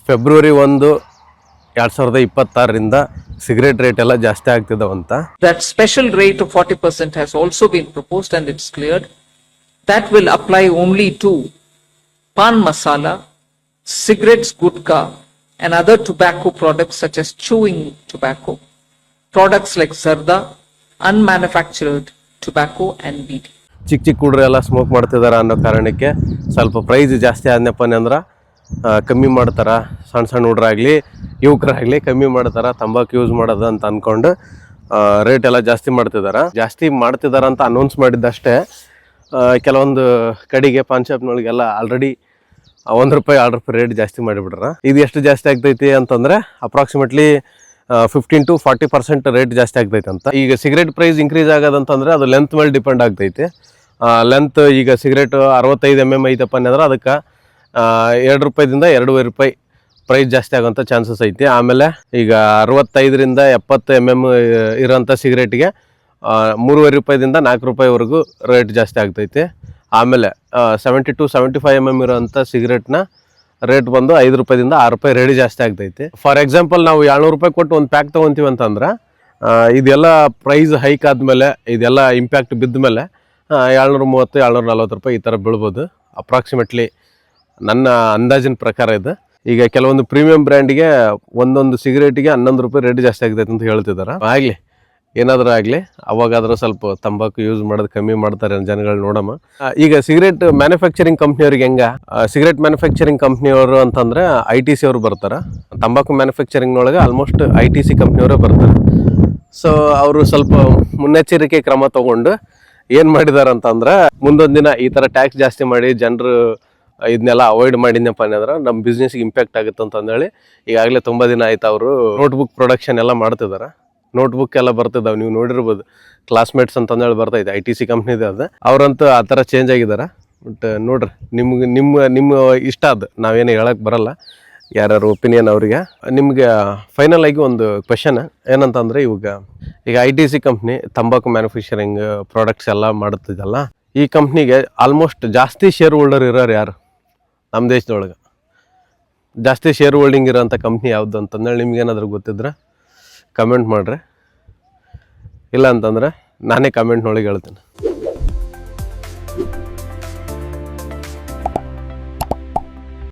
February 1, 2026ರಿಂದ cigarette rate ಎಲ್ಲ ಜಾಸ್ತಿ ಆಗ್ತಿದಾವಂತ. That special rate of 40% has also been proposed and it's cleared. That will apply only to pan masala, cigarettes, gutka, and other tobacco products such as chewing tobacco, products like zarda, unmanufactured tobacco and BD. ಚಿಕ್ಕ ಹುಡುಗರು ಎಲ್ಲ smoke ಮಾಡ್ತಿದಾರ ಅನ್ನೋ ಕಾರಣಕ್ಕೆ ಸ್ವಲ್ಪ price ಜಾಸ್ತಿ ಆದ್ನಪ್ಪ ಅಂದ್ರೆ ಕಮ್ಮಿ ಮಾಡ್ತಾರ. ಸಣ್ಣ ಹುಡುಗರಾಗಲಿ ಯುವಕರಾಗಲಿ ಕಮ್ಮಿ ಮಾಡ್ತಾರ ತಂಬಾಕು ಯೂಸ್ ಮಾಡೋದು ಅಂತ ಅಂದ್ಕೊಂಡು ರೇಟ್ ಎಲ್ಲ ಜಾಸ್ತಿ ಮಾಡ್ತಿದಾರ ಅಂತ ಅನೌನ್ಸ್ ಮಾಡಿದ್ದಷ್ಟೇ. ಕೆಲವೊಂದು ಕಡೆಗೆ ಪಾನ್ ಶಾಪ್ನೊಳಗೆಲ್ಲ ಆಲ್ರೆಡಿ ₹1, ₹2 ರೇಟ್ ಜಾಸ್ತಿ ಮಾಡಿಬಿಟ್ರ. ಇದು ಎಷ್ಟು ಜಾಸ್ತಿ ಆಗ್ತೈತಿ ಅಂತಂದರೆ ಅಪ್ರಾಕ್ಸಿಮೇಟ್ಲಿ 15 to 40% ರೇಟ್ ಜಾಸ್ತಿ ಆಗ್ತೈತೆ ಅಂತ. ಈಗ ಸಿಗರೇಟ್ ಪ್ರೈಸ್ ಇನ್ಕ್ರೀಸ್ ಆಗೋದಂತಂದರೆ ಅದು ಲೆಂತ್ ಮೇಲೆ ಡಿಪೆಂಡ್ ಆಗ್ತೈತಿ. ಲೆಂತ್ ಈಗ ಸಿಗರೇಟು 65 mm ಐತಪ್ಪ ಅಂದ್ರೆ ಅದಕ್ಕೆ ₹2ದಿಂದ ₹2.5 ಪ್ರೈಸ್ ಜಾಸ್ತಿ ಆಗೋಂಥ ಚಾನ್ಸಸ್ ಐತಿ. ಆಮೇಲೆ ಈಗ 65ರಿಂದ 70 mm ಇರೋಂಥ ಸಿಗರೇಟಿಗೆ ₹3.5ದಿಂದ ₹4ವರೆಗೂ ರೇಟ್ ಜಾಸ್ತಿ ಆಗ್ತೈತಿ. ಆಮೇಲೆ 70 to 75 mm ಇರೋಂಥ ಸಿಗರೇಟ್ನ ರೇಟ್ ಬಂದು ₹5ದಿಂದ ₹6 ರೇಟ್ ಜಾಸ್ತಿ ಆಗ್ತೈತಿ. ಫಾರ್ ಎಕ್ಸಾಂಪಲ್ ನಾವು ₹700 ಕೊಟ್ಟು ಒಂದು ಪ್ಯಾಕ್ ತೊಗೊತೀವಿ ಅಂತಂದ್ರೆ ಇದೆಲ್ಲ ಪ್ರೈಸ್ ಹೈಕ್ ಆದಮೇಲೆ ಇದೆಲ್ಲ ಇಂಪ್ಯಾಕ್ಟ್ ಬಿದ್ದ ಮೇಲೆ ₹730, ₹740 ಈ ಥರ ಬೀಳ್ಬೋದು ಅಪ್ರಾಕ್ಸಿಮೇಟ್ಲಿ ನನ್ನ ಅಂದಾಜಿನ ಪ್ರಕಾರ ಇದು. ಈಗ ಕೆಲವೊಂದು ಪ್ರೀಮಿಯಂ ಬ್ರ್ಯಾಂಡಿಗೆ ಒಂದೊಂದು ಸಿಗರೇಟಿಗೆ ₹11 ರೇಟ್ ಜಾಸ್ತಿ ಆಗ್ತೈತೆ ಅಂತ ಹೇಳ್ತಿದ್ದಾರೆ. ಆಗಲಿ ಏನಾದರೂ ಆಗಲಿ ಅವಾಗಾದರೂ ಸ್ವಲ್ಪ ತಂಬಾಕು ಯೂಸ್ ಮಾಡೋದು ಕಮ್ಮಿ ಮಾಡ್ತಾರೆ ಜನಗಳು ನೋಡಮ್ಮ. ಈಗ ಸಿಗರೇಟ್ ಮ್ಯಾನುಫ್ಯಾಕ್ಚರಿಂಗ್ ಕಂಪ್ನಿಯವ್ರಿಗೆ ಹೆಂಗೆ ಸಿಗರೇಟ್ ಮ್ಯಾನುಫ್ಯಾಕ್ಚರಿಂಗ್ ಕಂಪ್ನಿಯವರು ಅಂತಂದರೆ ITC ಅವರು ಬರ್ತಾರೆ. ತಂಬಾಕು ಮ್ಯಾನುಫ್ಯಾಕ್ಚರಿಂಗ್ನೊಳಗೆ ಆಲ್ಮೋಸ್ಟ್ ITC ಕಂಪ್ನಿಯವರೇ ಬರ್ತಾರೆ. ಸೊ ಅವರು ಸ್ವಲ್ಪ ಮುನ್ನೆಚ್ಚರಿಕೆ ಕ್ರಮ ತೊಗೊಂಡು ಏನು ಮಾಡಿದಾರೆ ಅಂತಂದ್ರೆ ಮುಂದೊಂದು ದಿನ ಈ ಥರ ಟ್ಯಾಕ್ಸ್ ಜಾಸ್ತಿ ಮಾಡಿ ಜನರು ಇದನ್ನೆಲ್ಲ ಅವಾಯ್ಡ್ ಮಾಡಿದ್ನಪ್ಪ ಅಂದ್ರೆ ನಮ್ಮ ಬಿಸ್ನೆಸ್ಗೆ ಇಂಪ್ಯಾಕ್ಟ್ ಆಗುತ್ತೆ ಅಂತಂದೇಳಿ ಈಗಾಗಲೇ ತುಂಬ ದಿನ ಆಯ್ತು ಅವರು ನೋಟ್ಬುಕ್ ಪ್ರೊಡಕ್ಷನ್ ಎಲ್ಲ ಮಾಡ್ತಿದ್ದಾರೆ. ನೋಟ್ಬುಕ್ ಎಲ್ಲ ಬರ್ತಿದ್ದಾವೆ, ನೀವು ನೋಡಿರ್ಬೋದು. ಕ್ಲಾಸ್ಮೇಟ್ಸ್ ಅಂತಂದೇಳಿ ಬರ್ತೈತೆ ITC ಕಂಪ್ನಿದೆ ಅದು. ಅವರಂತೂ ಆ ಥರ ಚೇಂಜ್ ಆಗಿದ್ದಾರೆ. ಬಟ್ ನೋಡ್ರಿ ನಿಮ್ಮ ಇಷ್ಟ ಅದು, ನಾವೇನು ಹೇಳಕ್ಕೆ ಬರಲ್ಲ, ಯಾರ್ಯಾರು ಒಪಿನಿಯನ್ ಅವರಿಗೆ. ನಿಮಗೆ ಫೈನಲ್ ಆಗಿ ಒಂದು ಕ್ವೆಶನ್ ಏನಂತಂದರೆ ಈಗ ITC ಕಂಪ್ನಿ ತಂಬಾಕು ಮ್ಯಾನುಫ್ಯಾಕ್ಚರಿಂಗ್ ಪ್ರಾಡಕ್ಟ್ಸ್ ಎಲ್ಲ ಮಾಡುತ್ತಿದ್ದಲ್ಲ, ಈ ಕಂಪ್ನಿಗೆ ಆಲ್ಮೋಸ್ಟ್ ಜಾಸ್ತಿ ಶೇರ್ ಹೋಲ್ಡರ್ ಇರೋರು ಯಾರು ನಮ್ಮ ದೇಶದೊಳಗೆ? ಜಾಸ್ತಿ ಶೇರ್ ಹೋಲ್ಡಿಂಗ್ ಇರೋಂಥ ಕಂಪ್ನಿ ಯಾವುದು ಅಂತಂದೇಳಿ ನಿಮ್ಗೇನಾದರೂ ಗೊತ್ತಿದ್ರೆ ಕಮೆಂಟ್ ಮಾಡಿರಿ. ಇಲ್ಲ ಅಂತಂದರೆ ನಾನೇ ಕಮೆಂಟ್ನೊಳಗೆ ಹೇಳ್ತೀನಿ.